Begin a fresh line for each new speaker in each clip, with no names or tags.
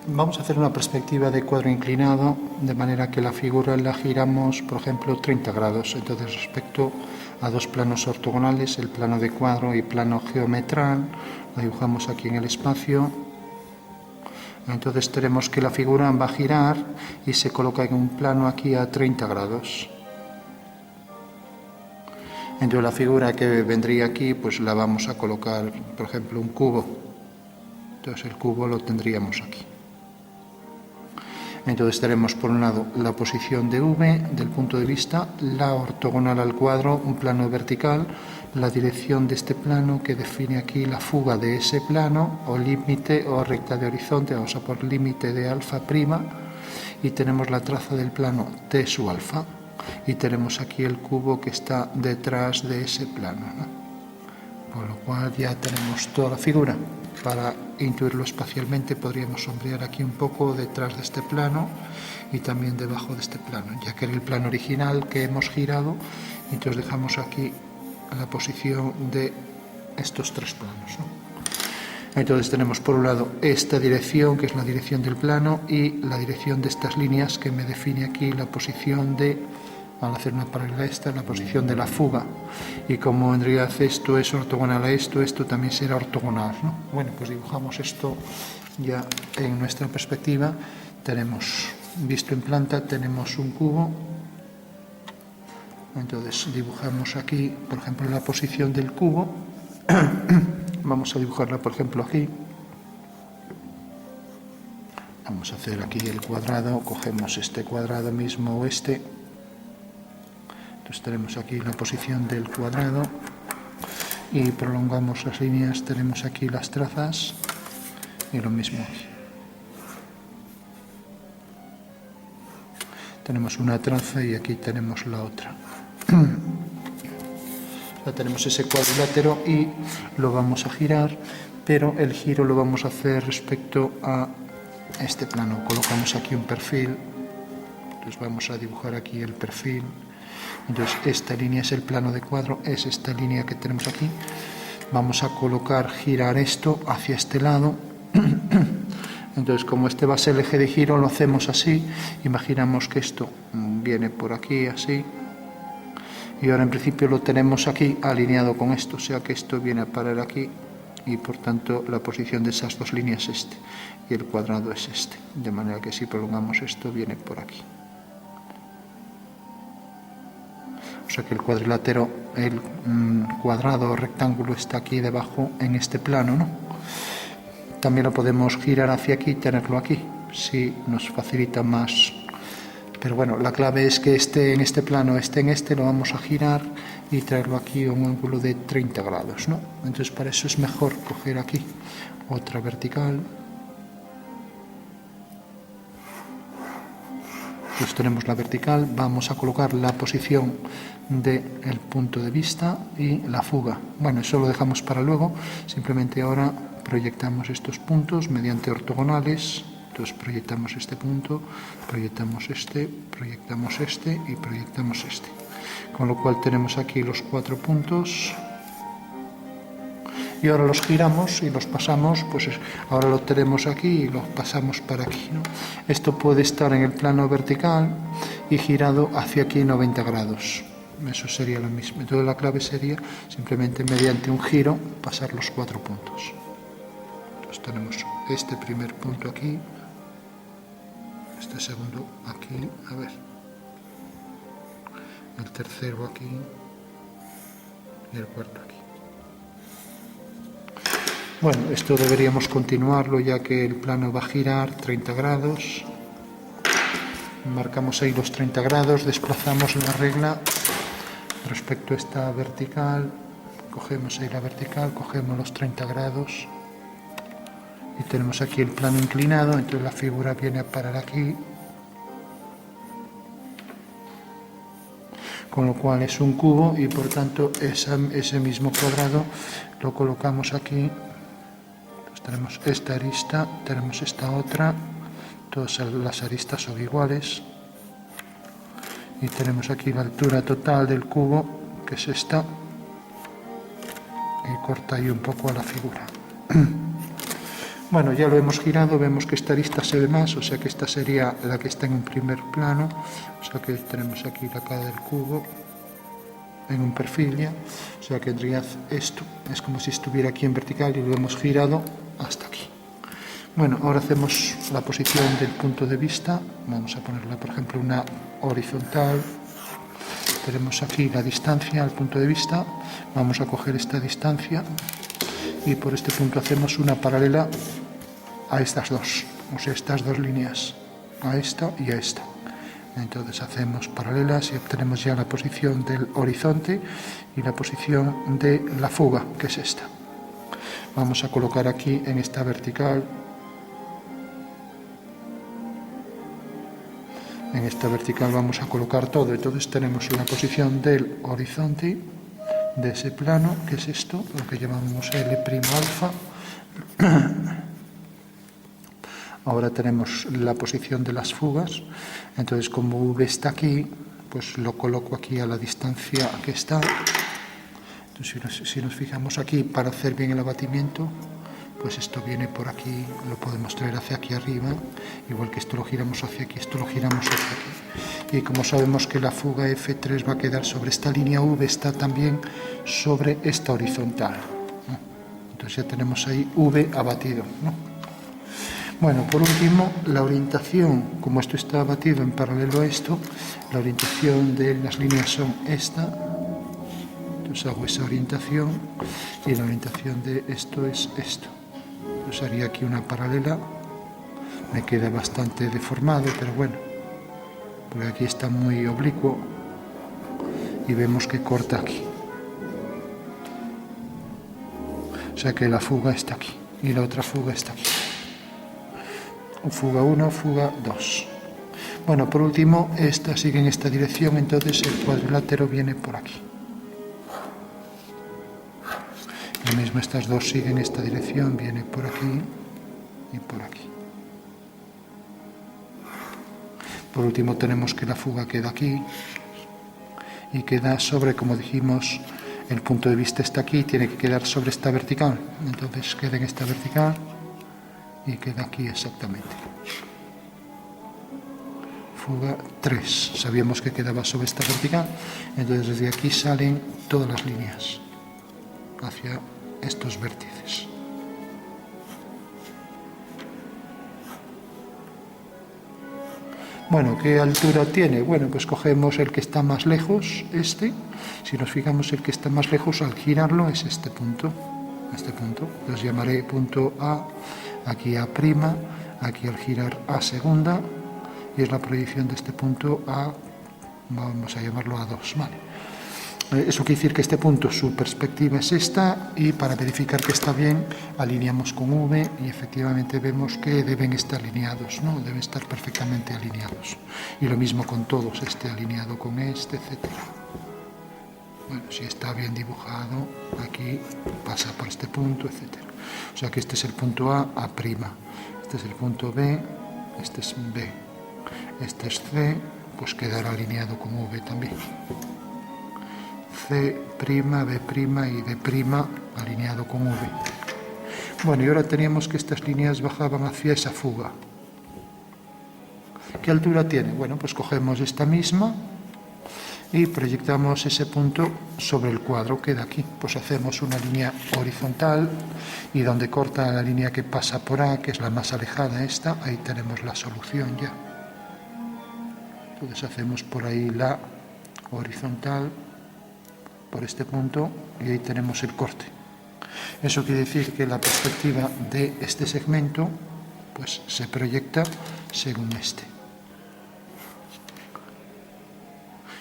Vamos a hacer una perspectiva de cuadro inclinado, de manera que la figura la giramos, por ejemplo, 30 grados. Entonces, respecto a dos planos ortogonales, el plano de cuadro y plano geometral, lo dibujamos aquí en el espacio. Entonces tenemos que la figura va a girar y se coloca en un plano aquí a 30 grados. Entonces la figura que vendría aquí, pues la vamos a colocar, por ejemplo, un cubo. Entonces el cubo lo tendríamos aquí. Entonces tenemos por un lado la posición de V del punto de vista, la ortogonal al cuadro, un plano vertical, la dirección de este plano que define aquí la fuga de ese plano, o límite o recta de horizonte, vamos a por límite de alfa prima, y tenemos la traza del plano T sub alfa, y tenemos aquí el cubo que está detrás de ese plano, ¿no? Con lo cual ya tenemos toda la figura. Para intuirlo espacialmente podríamos sombrear aquí un poco detrás de este plano y también debajo de este plano, ya que era el plano original que hemos girado. Entonces dejamos aquí la posición de estos tres planos, ¿no? Entonces tenemos por un lado esta dirección, que es la dirección del plano, y la dirección de estas líneas que me define aquí la posición de, al hacer una paralela a esta, la posición de la fuga. Y como en realidad esto es ortogonal a esto, esto también será ortogonal, ¿no? Bueno, pues dibujamos esto ya en nuestra perspectiva. Tenemos, visto en planta, tenemos un cubo. Entonces dibujamos aquí, por ejemplo, la posición del cubo. Vamos a dibujarla, por ejemplo, aquí. Vamos a hacer aquí el cuadrado, cogemos este cuadrado mismo o este. Entonces tenemos aquí la posición del cuadrado y prolongamos las líneas, tenemos aquí las trazas y lo mismo aquí. Tenemos una traza y aquí tenemos la otra. Ya tenemos ese cuadrilátero y lo vamos a girar, pero el giro lo vamos a hacer respecto a este plano. Colocamos aquí un perfil, entonces vamos a dibujar aquí el perfil. Entonces esta línea es el plano de cuadro, es esta línea que tenemos aquí. Vamos a colocar, girar esto hacia este lado. Entonces, como este va a ser el eje de giro, lo hacemos así. Imaginamos que esto viene por aquí, así. Y ahora en principio lo tenemos aquí alineado con esto, o sea que esto viene a parar aquí. Y por tanto la posición de esas dos líneas es este. Y el cuadrado es este. De manera que si prolongamos esto, viene por aquí. O sea que el cuadrilátero, el cuadrado o rectángulo está aquí debajo en este plano, ¿no? También lo podemos girar hacia aquí y tenerlo aquí, si nos facilita más. Pero bueno, la clave es que esté en este plano, esté en este, lo vamos a girar y traerlo aquí a un ángulo de 30 grados, ¿no? Entonces para eso es mejor coger aquí otra vertical. Pues tenemos la vertical, vamos a colocar la posición del punto de vista y la fuga. Bueno, eso lo dejamos para luego, simplemente ahora proyectamos estos puntos mediante ortogonales. Entonces proyectamos este punto, proyectamos este y proyectamos este. Con lo cual tenemos aquí los 4 puntos. Y ahora los giramos y los pasamos, pues ahora lo tenemos aquí y los pasamos para aquí, ¿no? Esto puede estar en el plano vertical y girado hacia aquí 90 grados. Eso sería lo mismo. Entonces la clave sería simplemente mediante un giro pasar los 4 puntos. Entonces tenemos este primer punto aquí, este segundo aquí, a ver, el tercero aquí y el cuarto aquí. Bueno, esto deberíamos continuarlo ya que el plano va a girar 30 grados. Marcamos ahí los 30 grados, desplazamos la regla respecto a esta vertical. Cogemos ahí la vertical, cogemos los 30 grados. Y tenemos aquí el plano inclinado, entonces la figura viene a parar aquí. Con lo cual es un cubo y por tanto ese mismo cuadrado lo colocamos aquí. Tenemos esta arista, tenemos esta otra, todas las aristas son iguales y tenemos aquí la altura total del cubo, que es esta, y corta ahí un poco a la figura. Bueno, ya lo hemos girado, vemos que esta arista se ve más, o sea que esta sería la que está en un primer plano, o sea que tenemos aquí la cara del cubo en un perfil ya, o sea que en realidad esto es como si estuviera aquí en vertical y lo hemos girado hasta aquí. Bueno, ahora hacemos la posición del punto de vista, vamos a ponerla por ejemplo una horizontal, tenemos aquí la distancia al punto de vista, vamos a coger esta distancia y por este punto hacemos una paralela a estas dos, o sea, estas dos líneas, a esta y a esta. Entonces hacemos paralelas y obtenemos ya la posición del horizonte y la posición de la fuga, que es esta. Vamos a colocar aquí en esta vertical, vamos a colocar todo, entonces tenemos la posición del horizonte de ese plano, que es esto, lo que llamamos L' alfa. Ahora tenemos la posición de las fugas, entonces como V está aquí, pues lo coloco aquí a la distancia que está. Entonces, si nos fijamos aquí, para hacer bien el abatimiento, pues esto viene por aquí, lo podemos traer hacia aquí arriba, igual que esto lo giramos hacia aquí, esto lo giramos hacia aquí. Y como sabemos que la fuga F3 va a quedar sobre esta línea V, está también sobre esta horizontal, ¿no? Entonces ya tenemos ahí V abatido, ¿no? Bueno, por último, la orientación, como esto está abatido en paralelo a esto, la orientación de las líneas son esta. Entonces hago esa orientación y la orientación de esto es esto. Entonces haría aquí una paralela, me queda bastante deformado, pero bueno, porque aquí está muy oblicuo y vemos que corta aquí. O sea que la fuga está aquí y la otra fuga está aquí. Fuga 1, fuga 2. Bueno, por último, esta sigue en esta dirección, entonces el cuadrilátero viene por aquí. Lo mismo, estas dos siguen esta dirección, viene por aquí y por aquí. Por último, tenemos que la fuga queda aquí y queda sobre, como dijimos, el punto de vista está aquí, tiene que quedar sobre esta vertical. Entonces queda en esta vertical y queda aquí exactamente. Fuga 3, sabíamos que quedaba sobre esta vertical, entonces desde aquí salen todas las líneas hacia estos vértices. Bueno, ¿qué altura tiene? Bueno, pues cogemos el que está más lejos, este. Si nos fijamos, el que está más lejos al girarlo es este punto. Los llamaré punto A, aquí A', aquí al girar A segunda, y es la proyección de este punto A, vamos a llamarlo A2, ¿vale? Eso quiere decir que este punto, su perspectiva es esta, y para verificar que está bien, alineamos con V y efectivamente vemos que deben estar alineados, ¿no? Deben estar perfectamente alineados. Y lo mismo con todos, este alineado con este, etc. Bueno, si está bien dibujado, aquí pasa por este punto, etc. O sea que este es el punto A, A'. Este es el punto B, este es B. Este es C, pues quedará alineado con V también. C', B' y D' alineado con V. Bueno, y ahora teníamos que estas líneas bajaban hacia esa fuga. ¿Qué altura tiene? Bueno, pues cogemos esta misma y proyectamos ese punto sobre el cuadro, queda aquí. Pues hacemos una línea horizontal y donde corta la línea que pasa por A, que es la más alejada esta, ahí tenemos la solución ya. Entonces hacemos por ahí la horizontal por este punto y ahí tenemos el corte. Eso quiere decir que la perspectiva de este segmento pues se proyecta según este.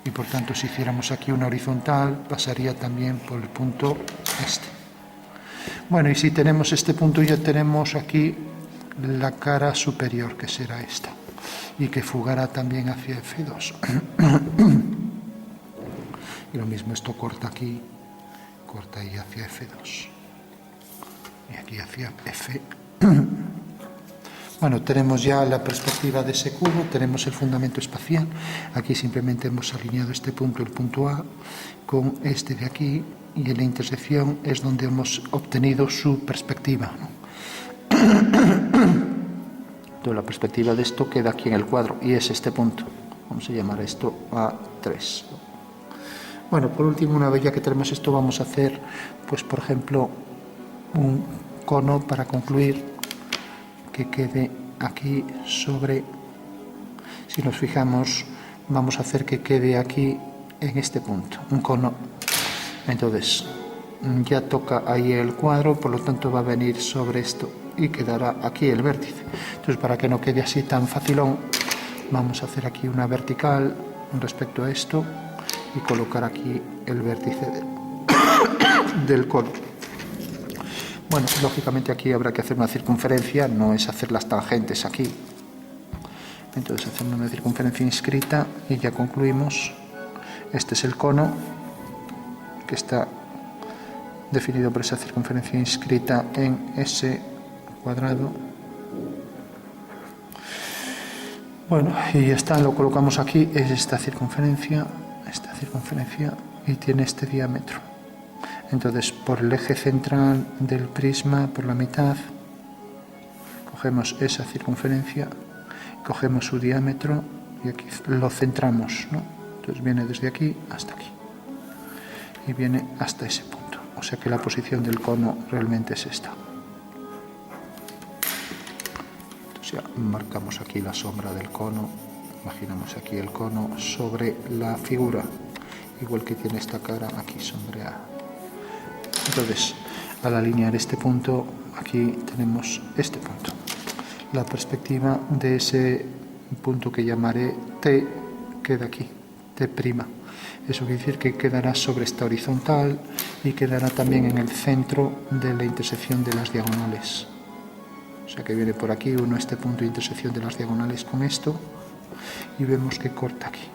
Y por tanto, si hiciéramos aquí una horizontal, pasaría también por el punto este. Bueno, y si tenemos este punto, ya tenemos aquí la cara superior, que será esta, y que fugará también hacia F2. Y lo mismo, esto corta aquí, corta ahí hacia F2. Y aquí hacia F. Bueno, tenemos ya la perspectiva de ese cubo, tenemos el fundamento espacial. Aquí simplemente hemos alineado este punto, el punto A, con este de aquí, y en la intersección es donde hemos obtenido su perspectiva, ¿no? Entonces la perspectiva de esto queda aquí en el cuadro y es este punto. Vamos a llamar esto A3. Bueno, por último, una vez ya que tenemos esto, vamos a hacer, pues por ejemplo, un cono para concluir que quede aquí sobre, si nos fijamos, vamos a hacer que quede aquí en este punto, un cono. Entonces, ya toca ahí el cuadro, por lo tanto va a venir sobre esto y quedará aquí el vértice. Entonces, para que no quede así tan facilón, vamos a hacer aquí una vertical respecto a esto y colocar aquí el vértice del cono. Bueno, lógicamente aquí habrá que hacer una circunferencia, no es hacer las tangentes aquí. Entonces hacemos una circunferencia inscrita y ya concluimos. Este es el cono que está definido por esa circunferencia inscrita en ese cuadrado. Bueno, y ya está, lo colocamos aquí, es esta circunferencia y tiene este diámetro. Entonces, por el eje central del prisma, por la mitad, cogemos esa circunferencia, cogemos su diámetro y aquí lo centramos, ¿no? Entonces viene desde aquí hasta aquí y viene hasta ese punto. O sea que la posición del cono realmente es esta. Entonces ya marcamos aquí la sombra del cono, imaginamos aquí el cono sobre la figura, igual que tiene esta cara aquí sombreada. Entonces, al alinear este punto, aquí tenemos este punto. La perspectiva de ese punto que llamaré T queda aquí, T'. Eso quiere decir que quedará sobre esta horizontal y quedará también en el centro de la intersección de las diagonales. O sea que viene por aquí uno este punto de intersección de las diagonales con esto y vemos que corta aquí.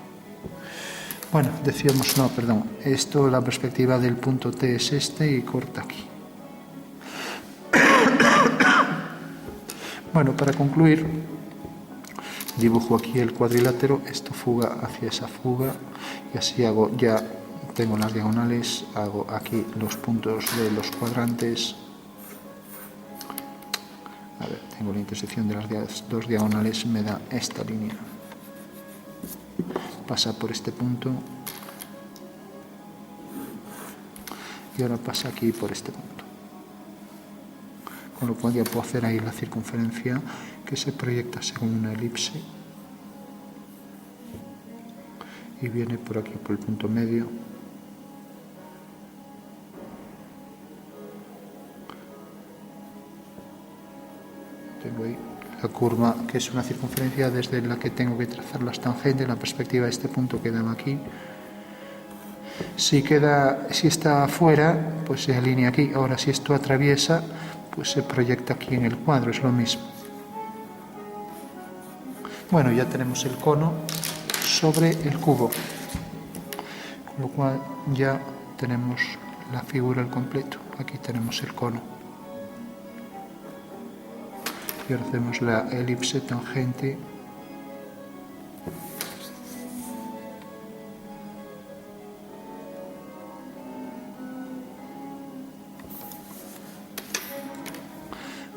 Bueno, decíamos, no, perdón, esto, la perspectiva del punto T es este y corta aquí. Bueno, para concluir, dibujo aquí el cuadrilátero, esto fuga hacia esa fuga y así hago, ya tengo las diagonales, hago aquí los puntos de los cuadrantes. A ver, tengo la intersección de las dos diagonales, me da esta línea. Pasa por este punto y ahora pasa aquí por este punto, con lo cual ya puedo hacer ahí la circunferencia que se proyecta según una elipse y viene por aquí por el punto medio tengo ahí la curva, que es una circunferencia desde la que tengo que trazar las tangentes. La perspectiva de este punto queda aquí. Si está fuera, pues se alinea aquí. Ahora, si esto atraviesa, pues se proyecta aquí en el cuadro, es lo mismo. Bueno, ya tenemos el cono sobre el cubo, con lo cual ya tenemos la figura al completo. Aquí tenemos el cono. Y ahora hacemos la elipse tangente.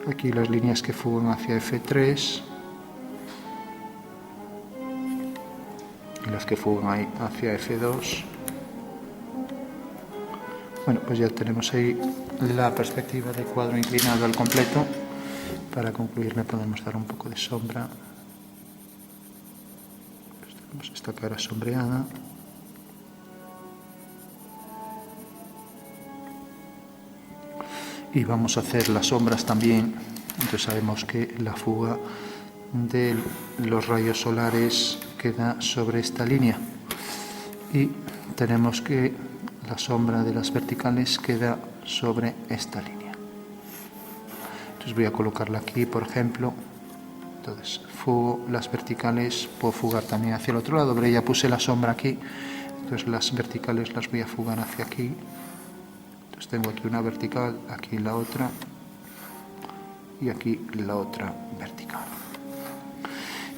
Aquí las líneas que fugan hacia F3 y las que fugan ahí hacia F2. Bueno, pues ya tenemos ahí la perspectiva de cuadro inclinado al completo. Para concluir le podemos dar un poco de sombra. Pues tenemos esta cara sombreada. Y vamos a hacer las sombras también. Entonces sabemos que la fuga de los rayos solares queda sobre esta línea. Y tenemos que la sombra de las verticales queda sobre esta línea. Entonces voy a colocarla aquí, por ejemplo. Entonces fugo las verticales, puedo fugar también hacia el otro lado, pero ya puse la sombra aquí. Entonces las verticales las voy a fugar hacia aquí. Entonces tengo aquí una vertical, aquí la otra y aquí la otra vertical.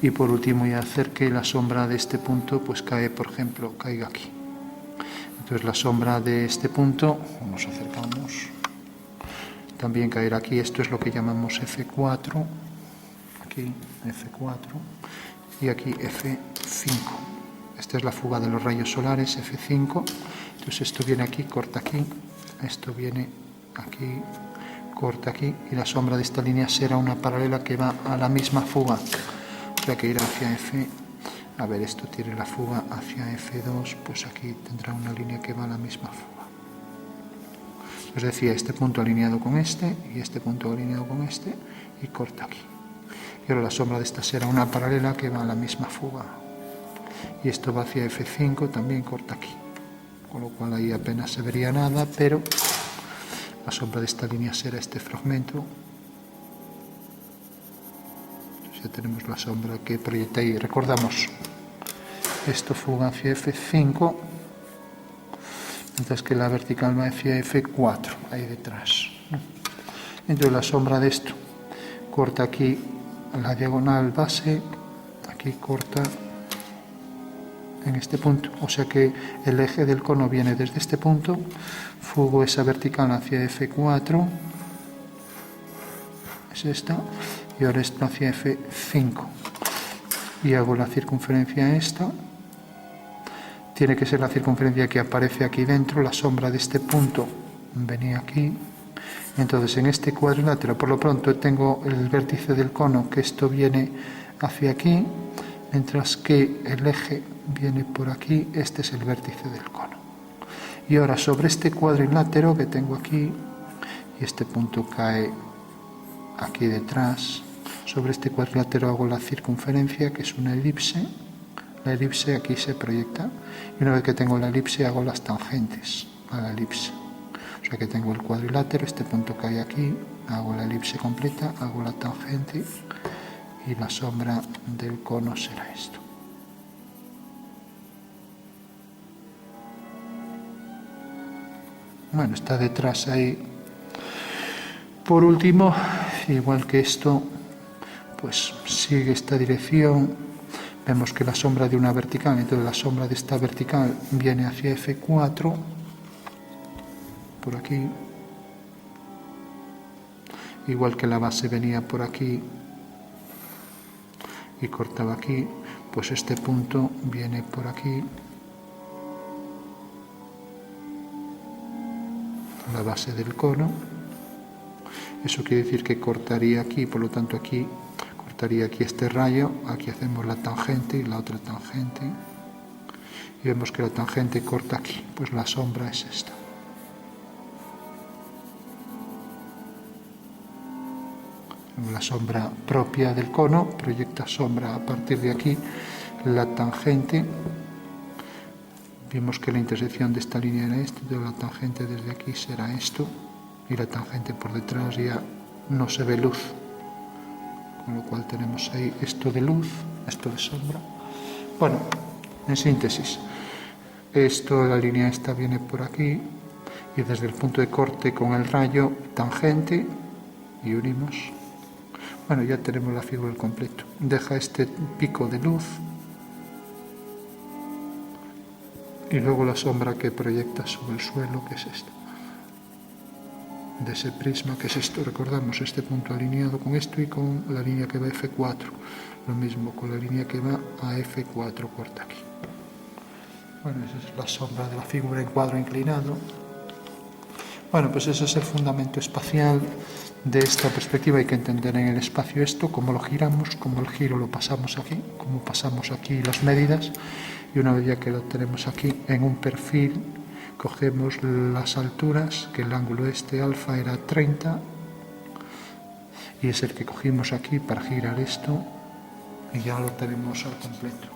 Y por último voy a hacer que la sombra de este punto pues caiga aquí. Entonces la sombra de este punto, nos acercamos, también caer aquí. Esto es lo que llamamos F4, aquí F4 y aquí F5. Esta es la fuga de los rayos solares, F5. Entonces esto viene aquí, corta aquí, esto viene aquí, corta aquí, y la sombra de esta línea será una paralela que va a la misma fuga, o sea que irá hacia F. A ver, esto tiene la fuga hacia F2, pues aquí tendrá una línea que va a la misma fuga. Os decía, este punto alineado con este y este punto alineado con este, y corta aquí. Y ahora la sombra de esta será una paralela que va a la misma fuga. Y esto va hacia F5, también corta aquí. Con lo cual ahí apenas se vería nada, pero la sombra de esta línea será este fragmento. Entonces ya tenemos la sombra que proyecta ahí. Recordamos, esto fuga hacia F5, mientras que la vertical va hacia F4, ahí detrás. Entonces la sombra de esto corta aquí la diagonal base, aquí corta en este punto, o sea que el eje del cono viene desde este punto, fugo esa vertical hacia F4, es esta, y ahora esto hacia F5, y hago la circunferencia esta. Tiene que ser la circunferencia que aparece aquí dentro, la sombra de este punto venía aquí. Entonces en este cuadrilátero, por lo pronto, tengo el vértice del cono, que esto viene hacia aquí, mientras que el eje viene por aquí, este es el vértice del cono. Y ahora sobre este cuadrilátero que tengo aquí, y este punto cae aquí detrás, sobre este cuadrilátero hago la circunferencia, que es una elipse. La elipse aquí se proyecta, y una vez que tengo la elipse hago las tangentes a la elipse. O sea que tengo el cuadrilátero, este punto cae aquí, hago la elipse completa, hago la tangente, y la sombra del cono será esto. Bueno, está detrás ahí. Por último, igual que esto, pues sigue esta dirección. Vemos que la sombra de una vertical, entonces la sombra de esta vertical viene hacia F4, por aquí. Igual que la base venía por aquí y cortaba aquí, pues este punto viene por aquí. La base del cono. Eso quiere decir que cortaría aquí, por lo tanto aquí cortaría aquí este rayo, aquí hacemos la tangente y la otra tangente, y vemos que la tangente corta aquí, pues la sombra es esta. La sombra propia del cono proyecta sombra a partir de aquí, la tangente. Vimos que la intersección de esta línea era esto, entonces la tangente desde aquí será esto, y la tangente por detrás ya no se ve luz, con lo cual tenemos ahí esto de luz, esto de sombra. Bueno, en síntesis, esto, la línea esta viene por aquí, y desde el punto de corte con el rayo, tangente, y unimos. Bueno, ya tenemos la figura al completo. Deja este pico de luz, y luego la sombra que proyecta sobre el suelo, que es esto, de ese prisma, que es esto. Recordamos este punto alineado con esto y con la línea que va a F4, lo mismo con la línea que va a F4, corta aquí. Bueno, esa es la sombra de la figura en cuadro inclinado. Bueno, pues ese es el fundamento espacial de esta perspectiva. Hay que entender en el espacio esto, cómo lo giramos, cómo el giro lo pasamos aquí, cómo pasamos aquí las medidas, y una vez ya que lo tenemos aquí en un perfil, cogemos las alturas, que el ángulo este alfa era 30, y es el que cogimos aquí para girar esto, y ya lo tenemos al completo.